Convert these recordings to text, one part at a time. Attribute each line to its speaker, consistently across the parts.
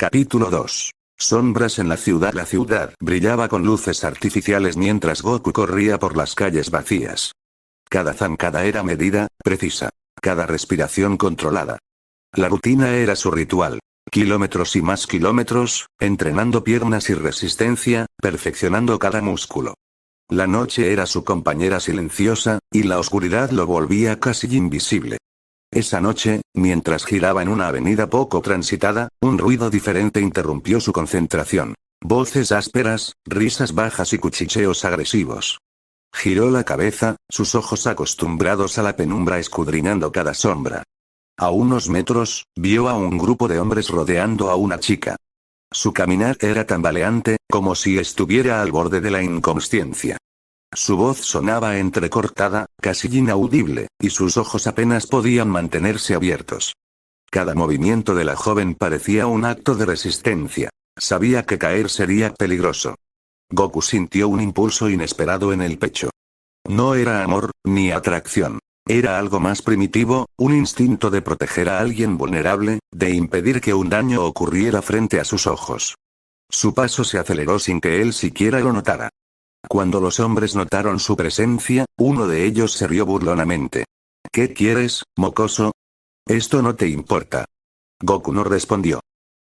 Speaker 1: Capítulo 2. Sombras en la ciudad. La ciudad brillaba con luces artificiales mientras Goku corría por las calles vacías. Cada zancada era medida, precisa. Cada respiración controlada. La rutina era su ritual. Kilómetros y más kilómetros, entrenando piernas y resistencia, perfeccionando cada músculo. La noche era su compañera silenciosa, y la oscuridad lo volvía casi invisible. Esa noche, mientras giraba en una avenida poco transitada, un ruido diferente interrumpió su concentración. Voces ásperas, risas bajas y cuchicheos agresivos. Giró la cabeza, sus ojos acostumbrados a la penumbra escudriñando cada sombra. A unos metros, vio a un grupo de hombres rodeando a una chica. Su caminar era tambaleante, como si estuviera al borde de la inconsciencia. Su voz sonaba entrecortada, casi inaudible, y sus ojos apenas podían mantenerse abiertos. Cada movimiento de la joven parecía un acto de resistencia. Sabía que caer sería peligroso. Goku sintió un impulso inesperado en el pecho. No era amor, ni atracción. Era algo más primitivo, un instinto de proteger a alguien vulnerable, de impedir que un daño ocurriera frente a sus ojos. Su paso se aceleró sin que él siquiera lo notara. Cuando los hombres notaron su presencia, uno de ellos se rió burlonamente. ¿Qué quieres, mocoso? Esto no te importa. Goku no respondió.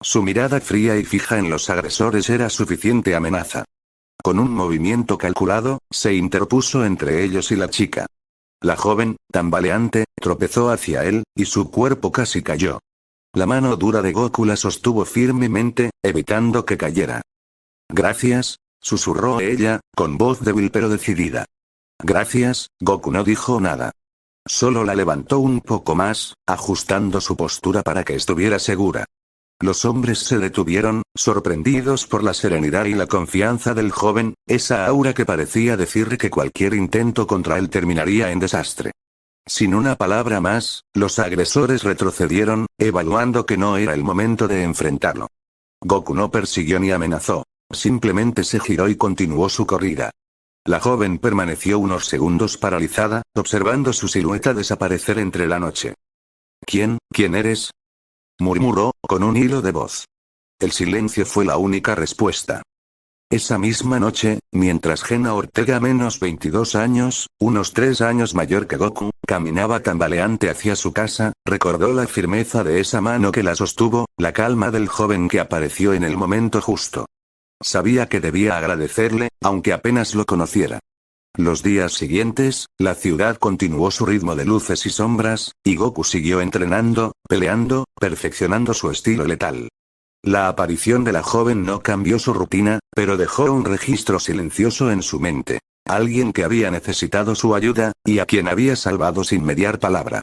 Speaker 1: Su mirada fría y fija en los agresores era suficiente amenaza. Con un movimiento calculado, se interpuso entre ellos y la chica. La joven, tambaleante, tropezó hacia él, y su cuerpo casi cayó. La mano dura de Goku la sostuvo firmemente, evitando que cayera. Gracias, susurró ella, con voz débil pero decidida. Gracias. Goku no dijo nada. Solo la levantó un poco más, ajustando su postura para que estuviera segura. Los hombres se detuvieron, sorprendidos por la serenidad y la confianza del joven, esa aura que parecía decir que cualquier intento contra él terminaría en desastre. Sin una palabra más, los agresores retrocedieron, evaluando que no era el momento de enfrentarlo. Goku no persiguió ni amenazó. Simplemente se giró y continuó su corrida. La joven permaneció unos segundos paralizada, observando su silueta desaparecer entre la noche. ¿Quién eres?, murmuró, con un hilo de voz. El silencio fue la única respuesta. Esa misma noche, mientras Gena Ortega, menos 22 años, unos 3 años mayor que Goku, caminaba tambaleante hacia su casa, recordó la firmeza de esa mano que la sostuvo, la calma del joven que apareció en el momento justo. Sabía que debía agradecerle, aunque apenas lo conociera. Los días siguientes, la ciudad continuó su ritmo de luces y sombras, y Goku siguió entrenando, peleando, perfeccionando su estilo letal. La aparición de la joven no cambió su rutina, pero dejó un registro silencioso en su mente. Alguien que había necesitado su ayuda, y a quien había salvado sin mediar palabra.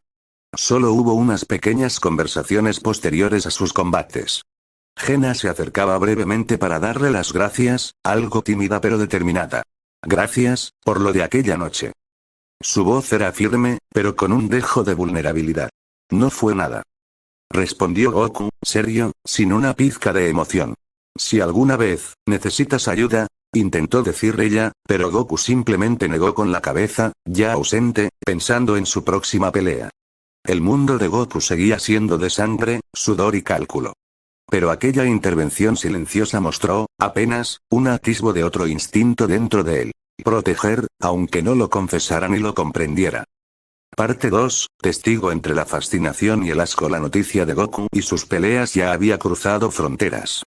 Speaker 1: Solo hubo unas pequeñas conversaciones posteriores a sus combates. Gena se acercaba brevemente para darle las gracias, algo tímida pero determinada. Gracias, por lo de aquella noche. Su voz era firme, pero con un dejo de vulnerabilidad. No fue nada. Respondió Goku, serio, sin una pizca de emoción. Si alguna vez necesitas ayuda, intentó decir ella, pero Goku simplemente negó con la cabeza, ya ausente, pensando en su próxima pelea. El mundo de Goku seguía siendo de sangre, sudor y cálculo. Pero aquella intervención silenciosa mostró, apenas, un atisbo de otro instinto dentro de él. Proteger, aunque no lo confesara ni lo comprendiera. Parte 2, testigo entre la fascinación y el asco. La noticia de Goku y sus peleas ya había cruzado fronteras.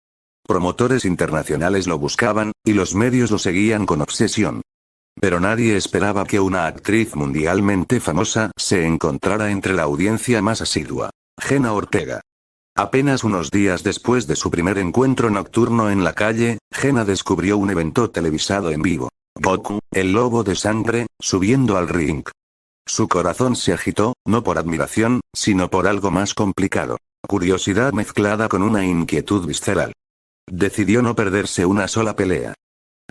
Speaker 1: Promotores internacionales lo buscaban, y los medios lo seguían con obsesión. Pero nadie esperaba que una actriz mundialmente famosa se encontrara entre la audiencia más asidua. Gena Ortega. Apenas unos días después de su primer encuentro nocturno en la calle, Gena descubrió un evento televisado en vivo. Goku, el lobo de sangre, subiendo al ring. Su corazón se agitó, no por admiración, sino por algo más complicado. Curiosidad mezclada con una inquietud visceral. Decidió no perderse una sola pelea.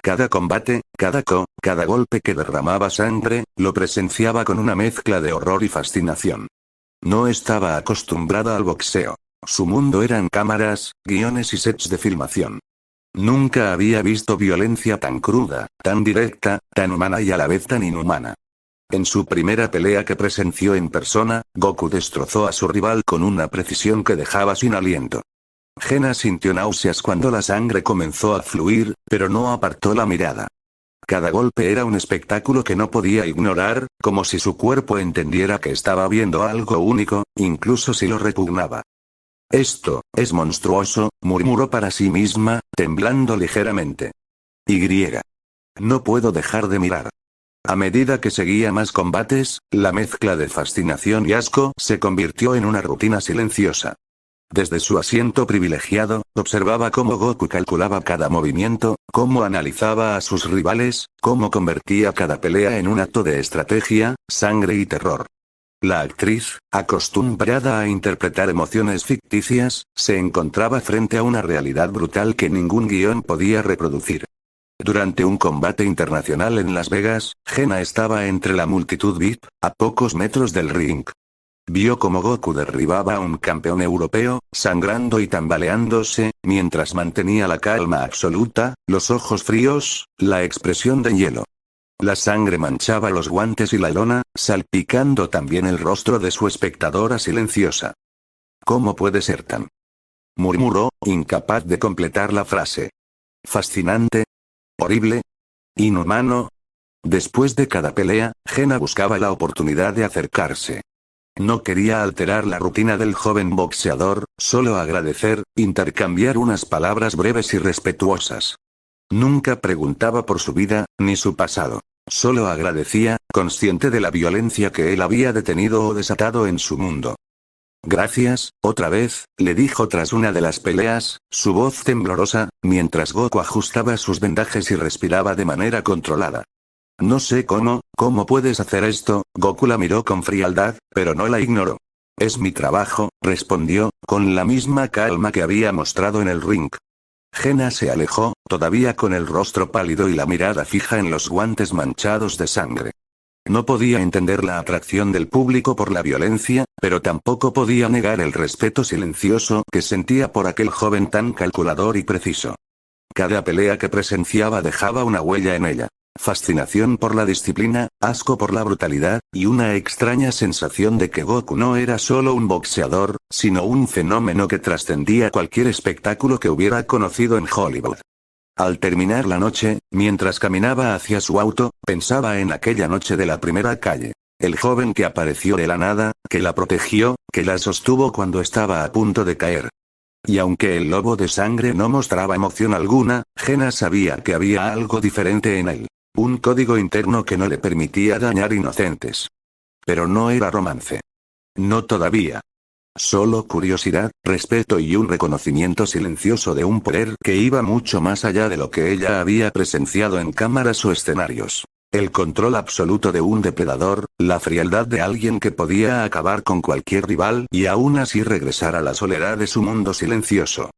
Speaker 1: Cada combate, cada golpe que derramaba sangre, lo presenciaba con una mezcla de horror y fascinación. No estaba acostumbrada al boxeo. Su mundo eran cámaras, guiones y sets de filmación. Nunca había visto violencia tan cruda, tan directa, tan humana y a la vez tan inhumana. En su primera pelea que presenció en persona, Goku destrozó a su rival con una precisión que dejaba sin aliento. Gena sintió náuseas cuando la sangre comenzó a fluir, pero no apartó la mirada. Cada golpe era un espectáculo que no podía ignorar, como si su cuerpo entendiera que estaba viendo algo único, incluso si lo repugnaba. Esto es monstruoso, murmuró para sí misma, temblando ligeramente. No puedo dejar de mirar. A medida que seguía más combates, la mezcla de fascinación y asco se convirtió en una rutina silenciosa. Desde su asiento privilegiado, observaba cómo Goku calculaba cada movimiento, cómo analizaba a sus rivales, cómo convertía cada pelea en un acto de estrategia, sangre y terror. La actriz, acostumbrada a interpretar emociones ficticias, se encontraba frente a una realidad brutal que ningún guión podía reproducir. Durante un combate internacional en Las Vegas, Gena estaba entre la multitud VIP, a pocos metros del ring. Vio cómo Goku derribaba a un campeón europeo, sangrando y tambaleándose, mientras mantenía la calma absoluta, los ojos fríos, la expresión de hielo. La sangre manchaba los guantes y la lona, salpicando también el rostro de su espectadora silenciosa. ¿Cómo puede ser tan? Murmuró, incapaz de completar la frase. Fascinante. Horrible. Inhumano. Después de cada pelea, Gena buscaba la oportunidad de acercarse. No quería alterar la rutina del joven boxeador, solo agradecer, intercambiar unas palabras breves y respetuosas. Nunca preguntaba por su vida, ni su pasado. Solo agradecía, consciente de la violencia que él había detenido o desatado en su mundo. Gracias, otra vez, le dijo tras una de las peleas, su voz temblorosa, mientras Goku ajustaba sus vendajes y respiraba de manera controlada. No sé cómo puedes hacer esto. Goku la miró con frialdad, pero no la ignoró. Es mi trabajo, respondió, con la misma calma que había mostrado en el ring. Gena se alejó, todavía con el rostro pálido y la mirada fija en los guantes manchados de sangre. No podía entender la atracción del público por la violencia, pero tampoco podía negar el respeto silencioso que sentía por aquel joven tan calculador y preciso. Cada pelea que presenciaba dejaba una huella en ella. Fascinación por la disciplina, asco por la brutalidad, y una extraña sensación de que Goku no era solo un boxeador, sino un fenómeno que trascendía cualquier espectáculo que hubiera conocido en Hollywood. Al terminar la noche, mientras caminaba hacia su auto, pensaba en aquella noche de la primera calle. El joven que apareció de la nada, que la protegió, que la sostuvo cuando estaba a punto de caer. Y aunque el lobo de sangre no mostraba emoción alguna, Gena sabía que había algo diferente en él. Un código interno que no le permitía dañar inocentes. Pero no era romance. No todavía. Solo curiosidad, respeto y un reconocimiento silencioso de un poder que iba mucho más allá de lo que ella había presenciado en cámaras o escenarios. El control absoluto de un depredador, la frialdad de alguien que podía acabar con cualquier rival y aún así regresar a la soledad de su mundo silencioso.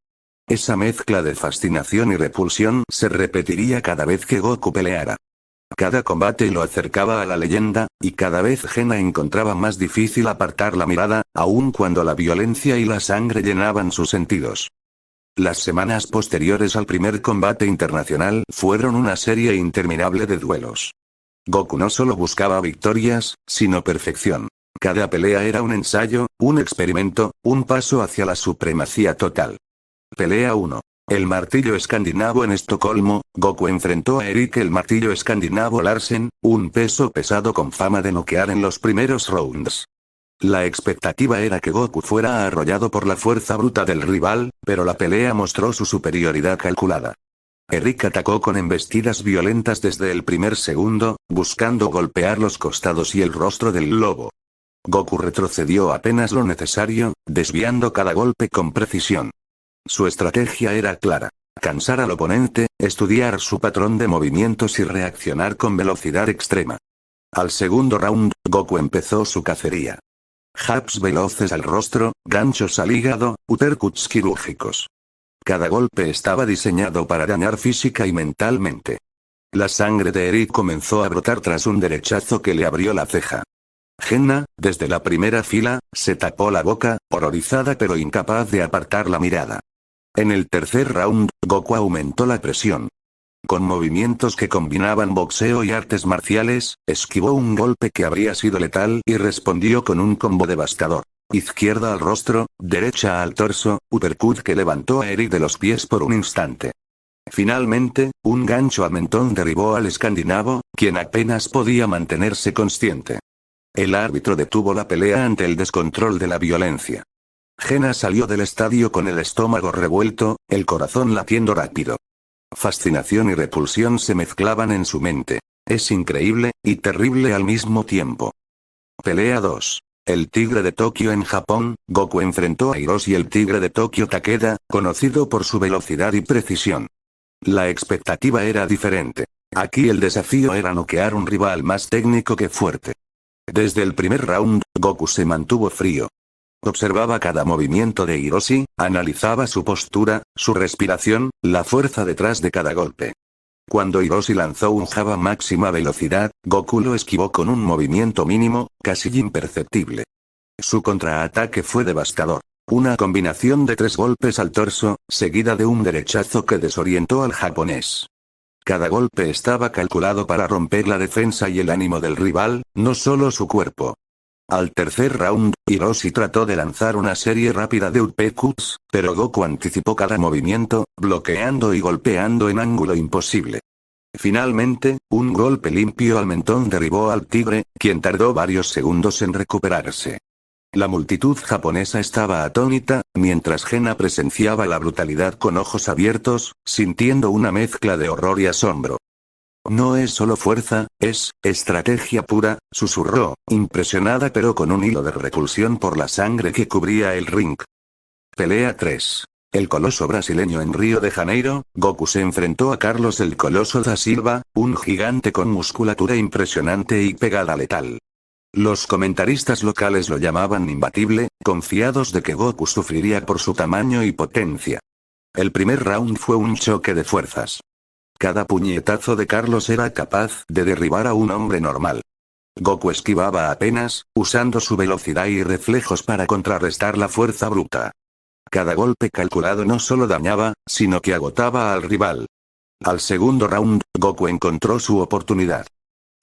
Speaker 1: Esa mezcla de fascinación y repulsión se repetiría cada vez que Goku peleara. Cada combate lo acercaba a la leyenda, y cada vez Gena encontraba más difícil apartar la mirada, aun cuando la violencia y la sangre llenaban sus sentidos. Las semanas posteriores al primer combate internacional fueron una serie interminable de duelos. Goku no solo buscaba victorias, sino perfección. Cada pelea era un ensayo, un experimento, un paso hacia la supremacía total. Pelea 1. El martillo escandinavo en Estocolmo. Goku enfrentó a Erik el martillo escandinavo Larsen, un peso pesado con fama de noquear en los primeros rounds. La expectativa era que Goku fuera arrollado por la fuerza bruta del rival, pero la pelea mostró su superioridad calculada. Erik atacó con embestidas violentas desde el primer segundo, buscando golpear los costados y el rostro del lobo. Goku retrocedió apenas lo necesario, desviando cada golpe con precisión. Su estrategia era clara. Cansar al oponente, estudiar su patrón de movimientos y reaccionar con velocidad extrema. Al segundo round, Goku empezó su cacería. Jabs veloces al rostro, ganchos al hígado, uppercuts quirúrgicos. Cada golpe estaba diseñado para dañar física y mentalmente. La sangre de Erik comenzó a brotar tras un derechazo que le abrió la ceja. Gena, desde la primera fila, se tapó la boca, horrorizada pero incapaz de apartar la mirada. En el tercer round, Goku aumentó la presión. Con movimientos que combinaban boxeo y artes marciales, esquivó un golpe que habría sido letal y respondió con un combo devastador. izquierda al rostro, derecha al torso, uppercut que levantó a Eric de los pies por un instante. Finalmente, un gancho al mentón derribó al escandinavo, quien apenas podía mantenerse consciente. El árbitro detuvo la pelea ante el descontrol de la violencia. Jenna salió del estadio con el estómago revuelto, el corazón latiendo rápido. Fascinación y repulsión se mezclaban en su mente. Es increíble, y terrible al mismo tiempo. Pelea 2. El Tigre de Tokio en Japón, Goku enfrentó a Hiroshi el Tigre de Tokio Takeda, conocido por su velocidad y precisión. La expectativa era diferente. Aquí el desafío era noquear un rival más técnico que fuerte. Desde el primer round, Goku se mantuvo frío. Observaba cada movimiento de Hiroshi, analizaba su postura, su respiración, la fuerza detrás de cada golpe. Cuando Hiroshi lanzó un jab a máxima velocidad, Goku lo esquivó con un movimiento mínimo, casi imperceptible. Su contraataque fue devastador. Una combinación de 3 golpes al torso, seguida de un derechazo que desorientó al japonés. Cada golpe estaba calculado para romper la defensa y el ánimo del rival, no solo su cuerpo. Al tercer round, Hiroshi trató de lanzar una serie rápida de uppercuts, pero Goku anticipó cada movimiento, bloqueando y golpeando en ángulo imposible. Finalmente, un golpe limpio al mentón derribó al tigre, quien tardó varios segundos en recuperarse. La multitud japonesa estaba atónita, mientras Jenna presenciaba la brutalidad con ojos abiertos, sintiendo una mezcla de horror y asombro. No es solo fuerza, es estrategia pura, susurró, impresionada pero con un hilo de repulsión por la sangre que cubría el ring. Pelea 3. El coloso brasileño en Río de Janeiro, Goku se enfrentó a Carlos el Coloso da Silva, un gigante con musculatura impresionante y pegada letal. Los comentaristas locales lo llamaban imbatible, confiados de que Goku sufriría por su tamaño y potencia. El primer round fue un choque de fuerzas. Cada puñetazo de Carlos era capaz de derribar a un hombre normal. Goku esquivaba apenas, usando su velocidad y reflejos para contrarrestar la fuerza bruta. Cada golpe calculado no solo dañaba, sino que agotaba al rival. Al segundo round, Goku encontró su oportunidad.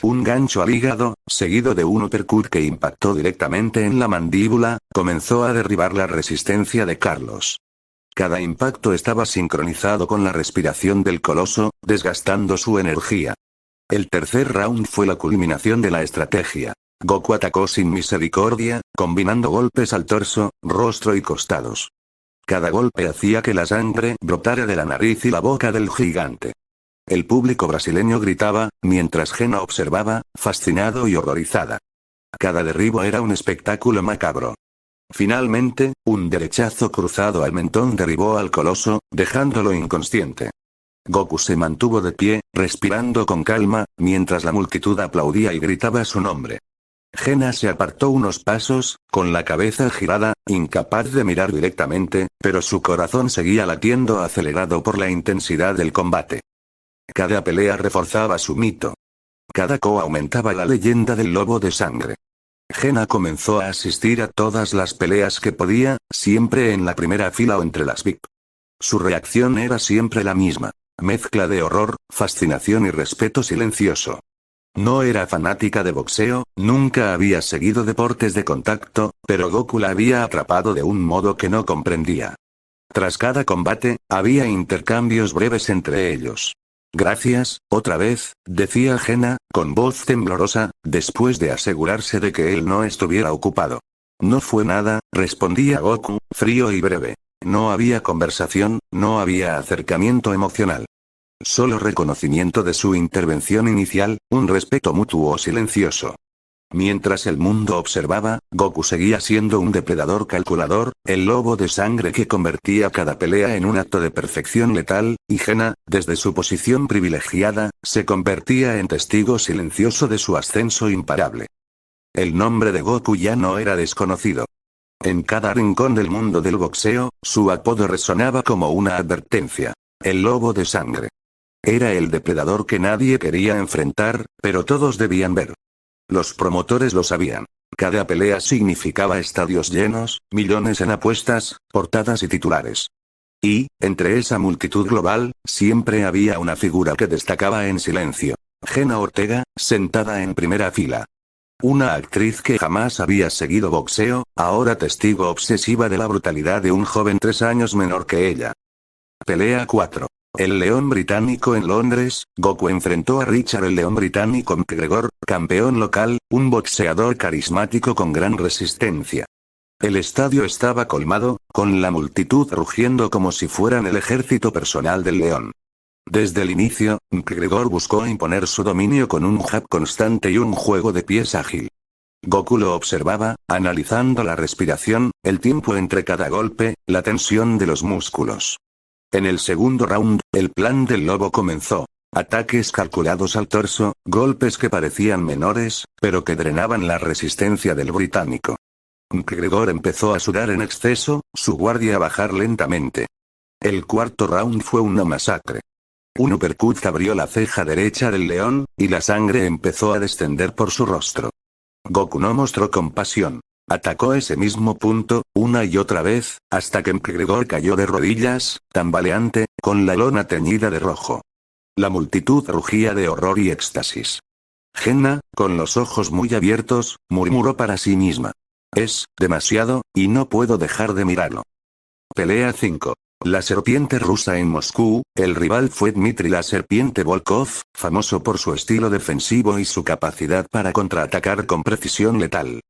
Speaker 1: Un gancho al hígado, seguido de un uppercut que impactó directamente en la mandíbula, comenzó a derribar la resistencia de Carlos. Cada impacto estaba sincronizado con la respiración del coloso, desgastando su energía. El tercer round fue la culminación de la estrategia. Goku atacó sin misericordia, combinando golpes al torso, rostro y costados. Cada golpe hacía que la sangre brotara de la nariz y la boca del gigante. El público brasileño gritaba, mientras Jenna observaba, fascinado y horrorizada. Cada derribo era un espectáculo macabro. Finalmente, un derechazo cruzado al mentón derribó al coloso, dejándolo inconsciente. Goku se mantuvo de pie, respirando con calma, mientras la multitud aplaudía y gritaba su nombre. Jenna se apartó unos pasos, con la cabeza girada, incapaz de mirar directamente, pero su corazón seguía latiendo acelerado por la intensidad del combate. Cada pelea reforzaba su mito. Cada KO aumentaba la leyenda del lobo de sangre. Jenna comenzó a asistir a todas las peleas que podía, siempre en la primera fila o entre las VIP. Su reacción era siempre la misma. Mezcla de horror, fascinación y respeto silencioso. No era fanática de boxeo, nunca había seguido deportes de contacto, pero Goku la había atrapado de un modo que no comprendía. Tras cada combate, había intercambios breves entre ellos. Gracias, otra vez, decía Jenna, con voz temblorosa, después de asegurarse de que él no estuviera ocupado. No fue nada, respondía Goku, frío y breve. No había conversación, no había acercamiento emocional. Solo reconocimiento de su intervención inicial, un respeto mutuo silencioso. Mientras el mundo observaba, Goku seguía siendo un depredador calculador, el lobo de sangre que convertía cada pelea en un acto de perfección letal, y Jenna, desde su posición privilegiada, se convertía en testigo silencioso de su ascenso imparable. El nombre de Goku ya no era desconocido. En cada rincón del mundo del boxeo, su apodo resonaba como una advertencia. El lobo de sangre. Era el depredador que nadie quería enfrentar, pero todos debían ver. Los promotores lo sabían. Cada pelea significaba estadios llenos, millones en apuestas, portadas y titulares. Y, entre esa multitud global, siempre había una figura que destacaba en silencio. Jenna Ortega, sentada en primera fila. Una actriz que jamás había seguido boxeo, ahora testigo obsesiva de la brutalidad de un joven 3 años menor que ella. Pelea 4. El León Británico en Londres. Goku enfrentó a Richard el León Británico McGregor, campeón local, un boxeador carismático con gran resistencia. El estadio estaba colmado, con la multitud rugiendo como si fueran el ejército personal del león. Desde el inicio, McGregor buscó imponer su dominio con un jab constante y un juego de pies ágil. Goku lo observaba, analizando la respiración, el tiempo entre cada golpe, la tensión de los músculos. En el segundo round, el plan del lobo comenzó. Ataques calculados al torso, golpes que parecían menores, pero que drenaban la resistencia del británico. McGregor empezó a sudar en exceso, su guardia a bajar lentamente. El cuarto round fue una masacre. Un uppercut abrió la ceja derecha del león, y la sangre empezó a descender por su rostro. Goku no mostró compasión. Atacó ese mismo punto, una y otra vez, hasta que McGregor cayó de rodillas, tambaleante, con la lona teñida de rojo. La multitud rugía de horror y éxtasis. Jenna, con los ojos muy abiertos, murmuró para sí misma. Es demasiado, y no puedo dejar de mirarlo. Pelea 5. La serpiente rusa en Moscú. El rival fue Dmitry la serpiente Volkov, famoso por su estilo defensivo y su capacidad para contraatacar con precisión letal.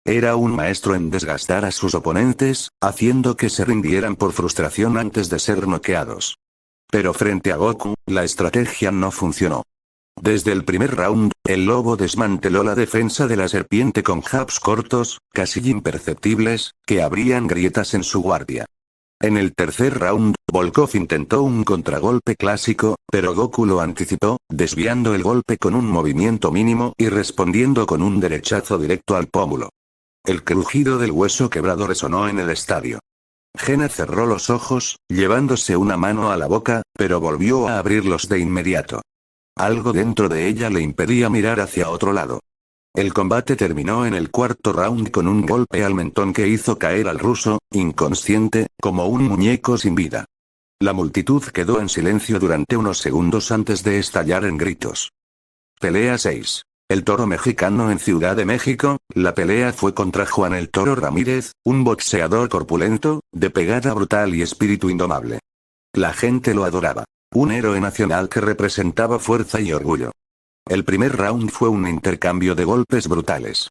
Speaker 1: Era un maestro en desgastar a sus oponentes, haciendo que se rindieran por frustración antes de ser noqueados. Pero frente a Goku, la estrategia no funcionó. Desde el primer round, el lobo desmanteló la defensa de la serpiente con jabs cortos, casi imperceptibles, que abrían grietas en su guardia. En el tercer round, Volkov intentó un contragolpe clásico, pero Goku lo anticipó, desviando el golpe con un movimiento mínimo y respondiendo con un derechazo directo al pómulo. El crujido del hueso quebrado resonó en el estadio. Jenna cerró los ojos, llevándose una mano a la boca, pero volvió a abrirlos de inmediato. Algo dentro de ella le impedía mirar hacia otro lado. El combate terminó en el cuarto round con un golpe al mentón que hizo caer al ruso, inconsciente, como un muñeco sin vida. La multitud quedó en silencio durante unos segundos antes de estallar en gritos. Pelea 6. El Toro Mexicano en Ciudad de México. La pelea fue contra Juan el Toro Ramírez, un boxeador corpulento, de pegada brutal y espíritu indomable. La gente lo adoraba. Un héroe nacional que representaba fuerza y orgullo. El primer round fue un intercambio de golpes brutales.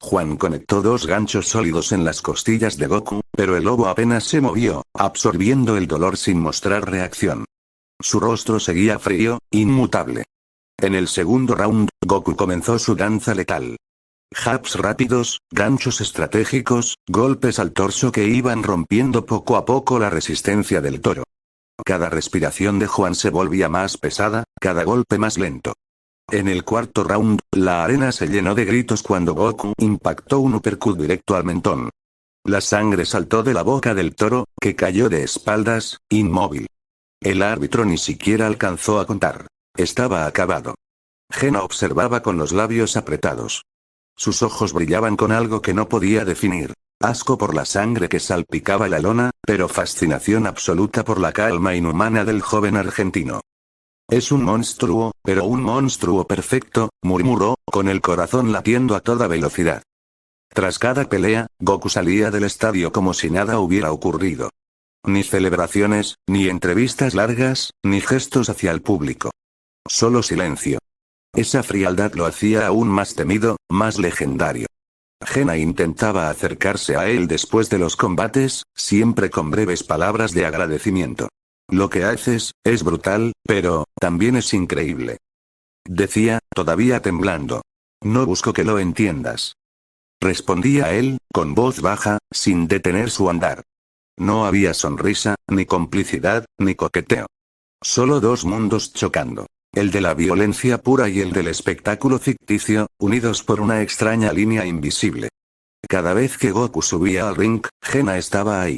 Speaker 1: Juan conectó 2 ganchos sólidos en las costillas de Goku, pero el lobo apenas se movió, absorbiendo el dolor sin mostrar reacción. Su rostro seguía frío, inmutable. En el segundo round, Goku comenzó su danza letal. Jabs rápidos, ganchos estratégicos, golpes al torso que iban rompiendo poco a poco la resistencia del toro. Cada respiración de Juan se volvía más pesada, cada golpe más lento. En el cuarto round, la arena se llenó de gritos cuando Goku impactó un uppercut directo al mentón. La sangre saltó de la boca del toro, que cayó de espaldas, inmóvil. El árbitro ni siquiera alcanzó a contar. Estaba acabado. Jenna observaba con los labios apretados. Sus ojos brillaban con algo que no podía definir. Asco por la sangre que salpicaba la lona, pero fascinación absoluta por la calma inhumana del joven argentino. Es un monstruo, pero un monstruo perfecto, murmuró, con el corazón latiendo a toda velocidad. Tras cada pelea, Goku salía del estadio como si nada hubiera ocurrido. Ni celebraciones, ni entrevistas largas, ni gestos hacia el público. Solo silencio. Esa frialdad lo hacía aún más temido, más legendario. Jenna intentaba acercarse a él después de los combates, siempre con breves palabras de agradecimiento. Lo que haces, es brutal, pero, también es increíble. Decía, todavía temblando. No busco que lo entiendas. Respondía él, con voz baja, sin detener su andar. No había sonrisa, ni complicidad, ni coqueteo. Solo 2 mundos chocando. El de la violencia pura y el del espectáculo ficticio, unidos por una extraña línea invisible. Cada vez que Goku subía al ring, Jenna estaba ahí.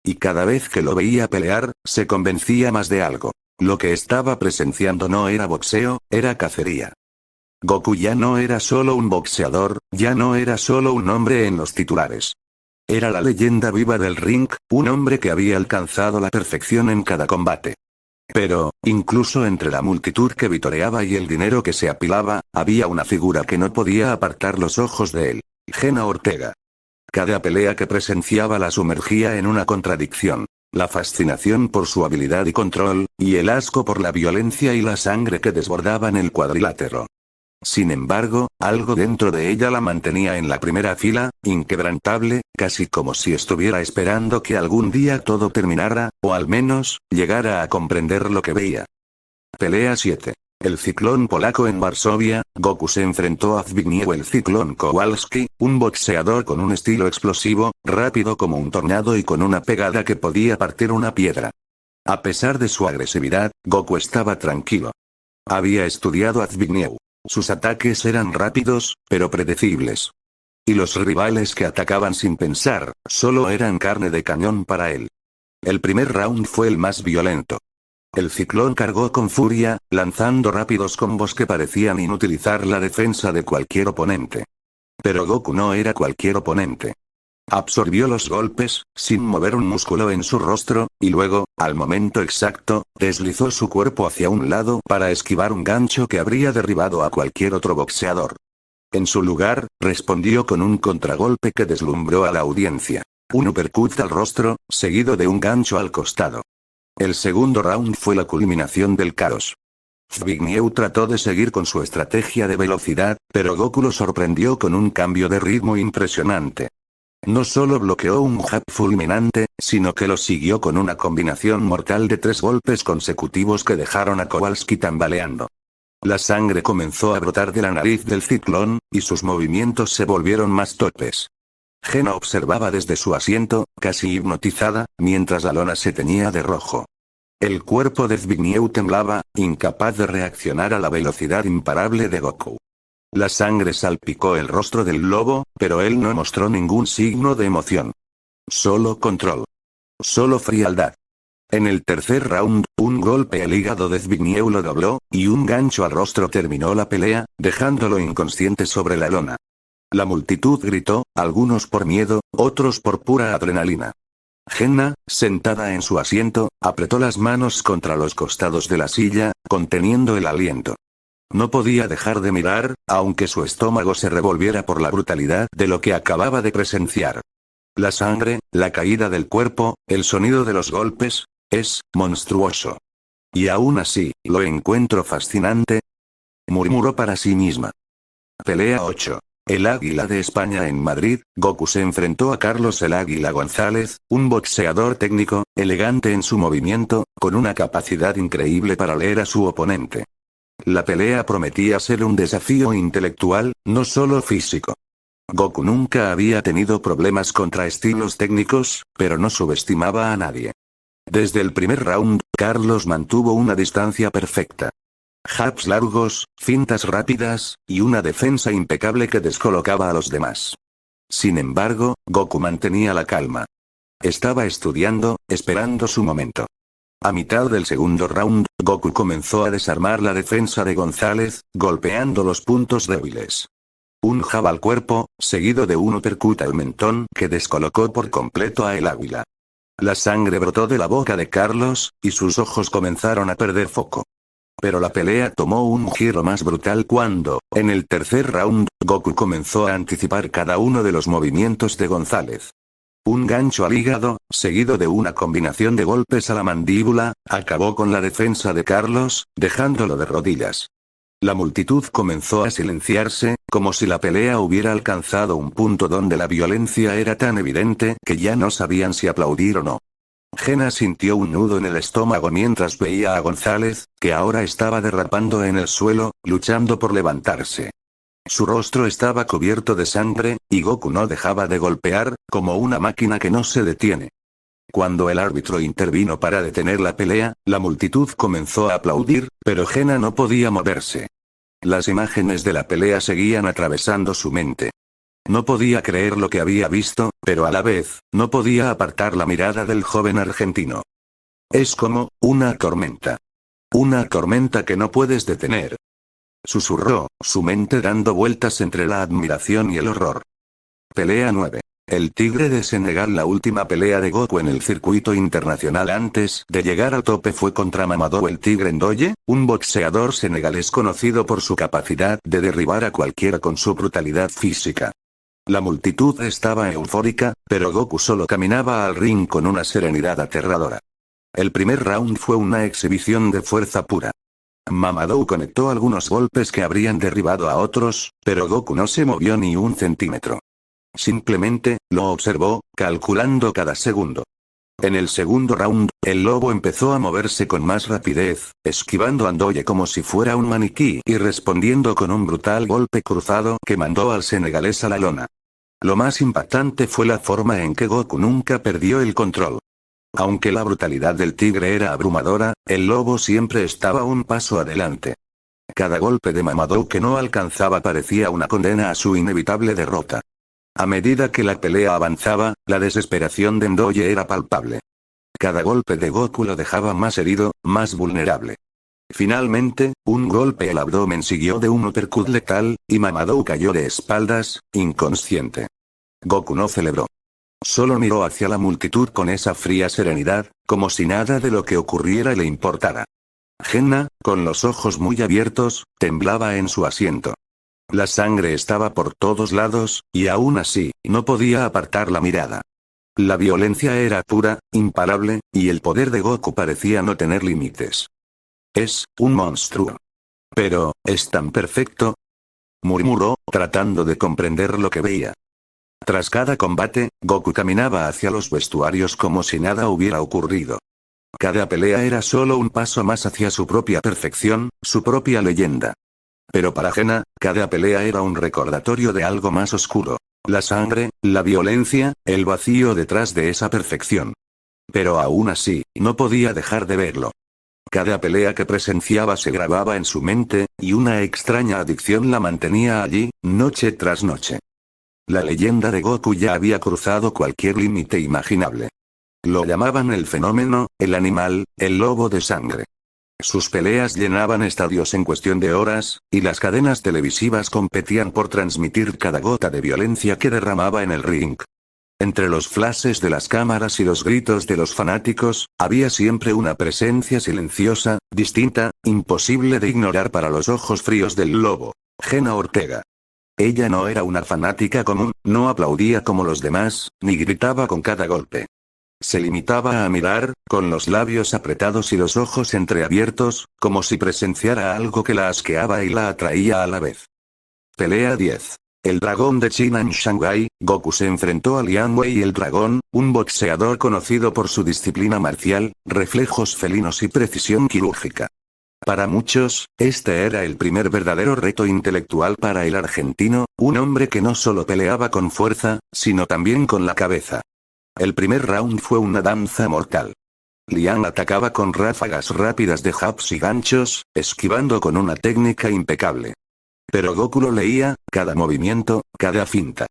Speaker 1: Y cada vez que lo veía pelear, se convencía más de algo. Lo que estaba presenciando no era boxeo, era cacería. Goku ya no era solo un boxeador, ya no era solo un hombre en los titulares. Era la leyenda viva del ring, un hombre que había alcanzado la perfección en cada combate. Pero, incluso entre la multitud que vitoreaba y el dinero que se apilaba, había una figura que no podía apartar los ojos de él. Jenna Ortega. Cada pelea que presenciaba la sumergía en una contradicción. La fascinación por su habilidad y control, y el asco por la violencia y la sangre que desbordaban el cuadrilátero. Sin embargo, algo dentro de ella la mantenía en la primera fila, inquebrantable, casi como si estuviera esperando que algún día todo terminara, o al menos, llegara a comprender lo que veía. Pelea 7. El ciclón polaco en Varsovia. Goku se enfrentó a Zbigniew el Ciclón Kowalski, un boxeador con un estilo explosivo, rápido como un tornado y con una pegada que podía partir una piedra. A pesar de su agresividad, Goku estaba tranquilo. Había estudiado a Zbigniew. Sus ataques eran rápidos, pero predecibles. Y los rivales que atacaban sin pensar, solo eran carne de cañón para él. El primer round fue el más violento. El ciclón cargó con furia, lanzando rápidos combos que parecían inutilizar la defensa de cualquier oponente. Pero Goku no era cualquier oponente. Absorbió los golpes, sin mover un músculo en su rostro, y luego, al momento exacto, deslizó su cuerpo hacia un lado para esquivar un gancho que habría derribado a cualquier otro boxeador. En su lugar, respondió con un contragolpe que deslumbró a la audiencia. Un uppercut al rostro, seguido de un gancho al costado. El segundo round fue la culminación del caos. Zbigniew trató de seguir con su estrategia de velocidad, pero Goku lo sorprendió con un cambio de ritmo impresionante. No solo bloqueó un jab fulminante, sino que lo siguió con una combinación mortal de 3 golpes consecutivos que dejaron a Kowalski tambaleando. La sangre comenzó a brotar de la nariz del ciclón, y sus movimientos se volvieron más torpes. Jenna observaba desde su asiento, casi hipnotizada, mientras la lona se teñía de rojo. El cuerpo de Zbigniew temblaba, incapaz de reaccionar a la velocidad imparable de Goku. La sangre salpicó el rostro del lobo, pero él no mostró ningún signo de emoción. Solo control. Solo frialdad. En el tercer round, un golpe al hígado de Zbigniew lo dobló, y un gancho al rostro terminó la pelea, dejándolo inconsciente sobre la lona. La multitud gritó, algunos por miedo, otros por pura adrenalina. Jenna, sentada en su asiento, apretó las manos contra los costados de la silla, conteniendo el aliento. No podía dejar de mirar, aunque su estómago se revolviera por la brutalidad de lo que acababa de presenciar. La sangre, la caída del cuerpo, el sonido de los golpes, es monstruoso. Y aún así, lo encuentro fascinante, murmuró para sí misma. Pelea 8. El Águila de España en Madrid. Goku se enfrentó a Carlos el Águila González, un boxeador técnico, elegante en su movimiento, con una capacidad increíble para leer a su oponente. La pelea prometía ser un desafío intelectual, no solo físico. Goku nunca había tenido problemas contra estilos técnicos, pero no subestimaba a nadie. Desde el primer round, Carlos mantuvo una distancia perfecta. Jabs largos, fintas rápidas, y una defensa impecable que descolocaba a los demás. Sin embargo, Goku mantenía la calma. Estaba estudiando, esperando su momento. A mitad del segundo round, Goku comenzó a desarmar la defensa de González, golpeando los puntos débiles. Un jab al cuerpo, seguido de un uppercut al mentón que descolocó por completo a el Águila. La sangre brotó de la boca de Carlos, y sus ojos comenzaron a perder foco. Pero la pelea tomó un giro más brutal cuando, en el tercer round, Goku comenzó a anticipar cada uno de los movimientos de González. Un gancho al hígado, seguido de una combinación de golpes a la mandíbula, acabó con la defensa de Carlos, dejándolo de rodillas. La multitud comenzó a silenciarse, como si la pelea hubiera alcanzado un punto donde la violencia era tan evidente que ya no sabían si aplaudir o no. Jenna sintió un nudo en el estómago mientras veía a González, que ahora estaba derrapando en el suelo, luchando por levantarse. Su rostro estaba cubierto de sangre, y Goku no dejaba de golpear, como una máquina que no se detiene. Cuando el árbitro intervino para detener la pelea, la multitud comenzó a aplaudir, pero Jenna no podía moverse. Las imágenes de la pelea seguían atravesando su mente. No podía creer lo que había visto, pero a la vez, no podía apartar la mirada del joven argentino. Es como una tormenta. Una tormenta que no puedes detener. Susurró, su mente dando vueltas entre la admiración y el horror. Pelea 9. El Tigre de Senegal. La última pelea de Goku en el circuito internacional antes de llegar al tope fue contra Mamadou el Tigre Ndoye, un boxeador senegalés conocido por su capacidad de derribar a cualquiera con su brutalidad física. La multitud estaba eufórica, pero Goku solo caminaba al ring con una serenidad aterradora. El primer round fue una exhibición de fuerza pura. Mamadou conectó algunos golpes que habrían derribado a otros, pero Goku no se movió ni un centímetro. Simplemente, lo observó, calculando cada segundo. En el segundo round, el lobo empezó a moverse con más rapidez, esquivando a Ndoye como si fuera un maniquí y respondiendo con un brutal golpe cruzado que mandó al senegalés a la lona. Lo más impactante fue la forma en que Goku nunca perdió el control. Aunque la brutalidad del tigre era abrumadora, el lobo siempre estaba un paso adelante. Cada golpe de Mamadou que no alcanzaba parecía una condena a su inevitable derrota. A medida que la pelea avanzaba, la desesperación de Ndoye era palpable. Cada golpe de Goku lo dejaba más herido, más vulnerable. Finalmente, un golpe al abdomen siguió de un uppercut letal, y Mamadou cayó de espaldas, inconsciente. Goku no celebró. Solo miró hacia la multitud con esa fría serenidad, como si nada de lo que ocurriera le importara. Genna, con los ojos muy abiertos, temblaba en su asiento. La sangre estaba por todos lados, y aún así, no podía apartar la mirada. La violencia era pura, imparable, y el poder de Goku parecía no tener límites. Es un monstruo. Pero, ¿es tan perfecto?, murmuró, tratando de comprender lo que veía. Tras cada combate, Goku caminaba hacia los vestuarios como si nada hubiera ocurrido. Cada pelea era solo un paso más hacia su propia perfección, su propia leyenda. Pero para Genna, cada pelea era un recordatorio de algo más oscuro. La sangre, la violencia, el vacío detrás de esa perfección. Pero aún así, no podía dejar de verlo. Cada pelea que presenciaba se grababa en su mente, y una extraña adicción la mantenía allí, noche tras noche. La leyenda de Goku ya había cruzado cualquier límite imaginable. Lo llamaban el fenómeno, el animal, el lobo de sangre. Sus peleas llenaban estadios en cuestión de horas, y las cadenas televisivas competían por transmitir cada gota de violencia que derramaba en el ring. Entre los flashes de las cámaras y los gritos de los fanáticos, había siempre una presencia silenciosa, distinta, imposible de ignorar para los ojos fríos del lobo. Genna Ortega. Ella no era una fanática común, no aplaudía como los demás, ni gritaba con cada golpe. Se limitaba a mirar, con los labios apretados y los ojos entreabiertos, como si presenciara algo que la asqueaba y la atraía a la vez. Pelea 10. El dragón de China en Shanghái. Goku se enfrentó a Liang Wei el dragón, un boxeador conocido por su disciplina marcial, reflejos felinos y precisión quirúrgica. Para muchos, este era el primer verdadero reto intelectual para el argentino, un hombre que no solo peleaba con fuerza, sino también con la cabeza. El primer round fue una danza mortal. Liang atacaba con ráfagas rápidas de jabs y ganchos, esquivando con una técnica impecable. Pero Goku lo leía, cada movimiento, cada finta.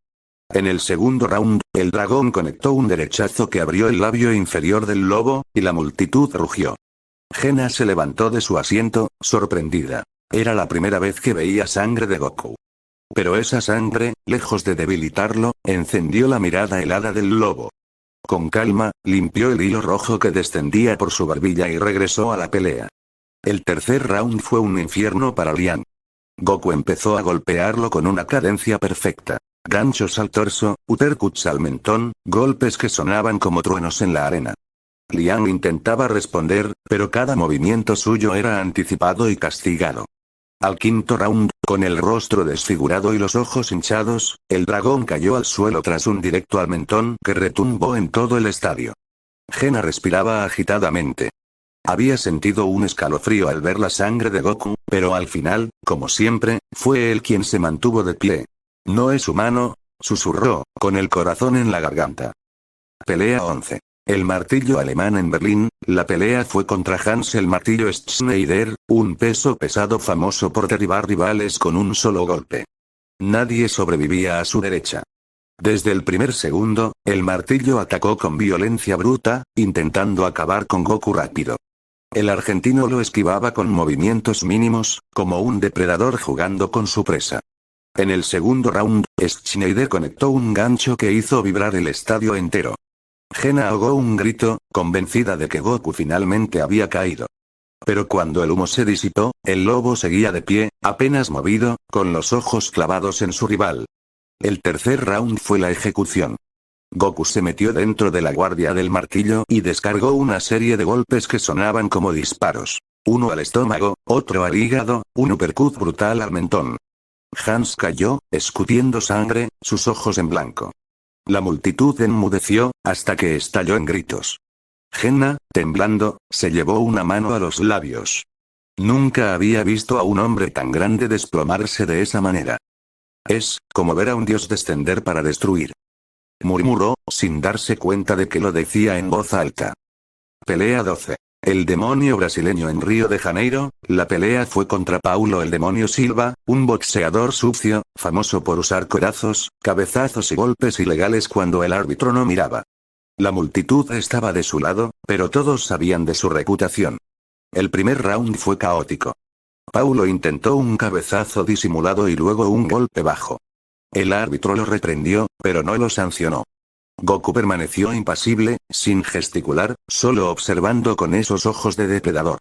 Speaker 1: En el segundo round, el dragón conectó un derechazo que abrió el labio inferior del lobo, y la multitud rugió. Genna se levantó de su asiento, sorprendida. Era la primera vez que veía sangre de Goku. Pero esa sangre, lejos de debilitarlo, encendió la mirada helada del lobo. Con calma, limpió el hilo rojo que descendía por su barbilla y regresó a la pelea. El tercer round fue un infierno para Liang. Goku empezó a golpearlo con una cadencia perfecta. Ganchos al torso, uppercuts al mentón, golpes que sonaban como truenos en la arena. Liang intentaba responder, pero cada movimiento suyo era anticipado y castigado. Al quinto round, con el rostro desfigurado y los ojos hinchados, el dragón cayó al suelo tras un directo al mentón que retumbó en todo el estadio. Genna respiraba agitadamente. Había sentido un escalofrío al ver la sangre de Goku, pero al final, como siempre, fue él quien se mantuvo de pie. «No es humano», susurró, con el corazón en la garganta. Pelea 11. El martillo alemán en Berlín. La pelea fue contra Hans el martillo Schneider, un peso pesado famoso por derribar rivales con un solo golpe. Nadie sobrevivía a su derecha. Desde el primer segundo, el martillo atacó con violencia bruta, intentando acabar con Goku rápido. El argentino lo esquivaba con movimientos mínimos, como un depredador jugando con su presa. En el segundo round, Schneider conectó un gancho que hizo vibrar el estadio entero. Gena ahogó un grito, convencida de que Goku finalmente había caído. Pero cuando el humo se disipó, el lobo seguía de pie, apenas movido, con los ojos clavados en su rival. El tercer round fue la ejecución. Goku se metió dentro de la guardia del martillo y descargó una serie de golpes que sonaban como disparos. Uno al estómago, otro al hígado, un uppercut brutal al mentón. Hans cayó, escupiendo sangre, sus ojos en blanco. La multitud enmudeció, hasta que estalló en gritos. Gena, temblando, se llevó una mano a los labios. Nunca había visto a un hombre tan grande desplomarse de esa manera. Es como ver a un dios descender para destruir. Murmuró, sin darse cuenta de que lo decía en voz alta. Pelea 12. El demonio brasileño en Río de Janeiro. La pelea fue contra Paulo el demonio Silva, un boxeador sucio, famoso por usar codazos, cabezazos y golpes ilegales cuando el árbitro no miraba. La multitud estaba de su lado, pero todos sabían de su reputación. El primer round fue caótico. Paulo intentó un cabezazo disimulado y luego un golpe bajo. El árbitro lo reprendió, pero no lo sancionó. Goku permaneció impasible, sin gesticular, solo observando con esos ojos de depredador.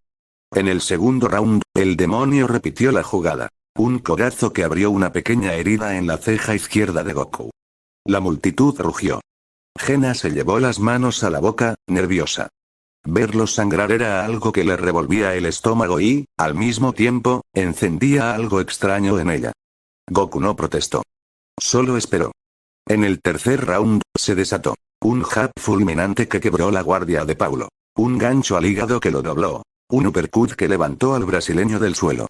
Speaker 1: En el segundo round, el demonio repitió la jugada. Un codazo que abrió una pequeña herida en la ceja izquierda de Goku. La multitud rugió. Gena se llevó las manos a la boca, nerviosa. Verlo sangrar era algo que le revolvía el estómago y, al mismo tiempo, encendía algo extraño en ella. Goku no protestó. Solo esperó. En el tercer round, se desató. Un jab fulminante que quebró la guardia de Paulo. Un gancho al hígado que lo dobló. Un uppercut que levantó al brasileño del suelo.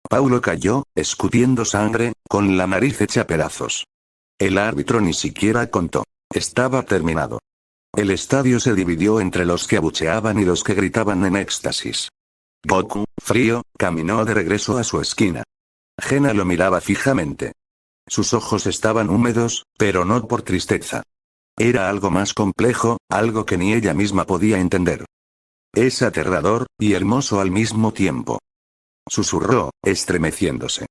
Speaker 1: Paulo cayó, escupiendo sangre, con la nariz hecha pedazos. El árbitro ni siquiera contó. Estaba terminado. El estadio se dividió entre los que abucheaban y los que gritaban en éxtasis. Goku, frío, caminó de regreso a su esquina. Gena lo miraba fijamente. Sus ojos estaban húmedos, pero no por tristeza. Era algo más complejo, algo que ni ella misma podía entender. Es aterrador, y hermoso al mismo tiempo. Susurró, estremeciéndose.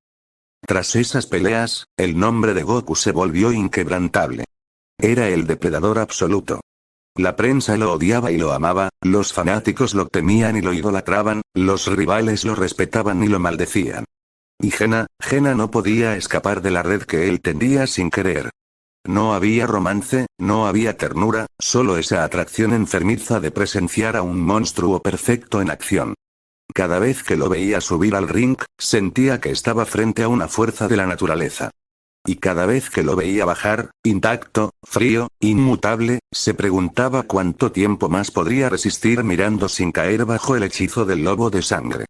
Speaker 1: Tras esas peleas, el nombre de Goku se volvió inquebrantable. Era el depredador absoluto. La prensa lo odiaba y lo amaba, los fanáticos lo temían y lo idolatraban, los rivales lo respetaban y lo maldecían. Y Gena no podía escapar de la red que él tendía sin querer. No había romance, no había ternura, solo esa atracción enfermiza de presenciar a un monstruo perfecto en acción. Cada vez que lo veía subir al ring, sentía que estaba frente a una fuerza de la naturaleza. Y cada vez que lo veía bajar, intacto, frío, inmutable, se preguntaba cuánto tiempo más podría resistir mirando sin caer bajo el hechizo del lobo de sangre.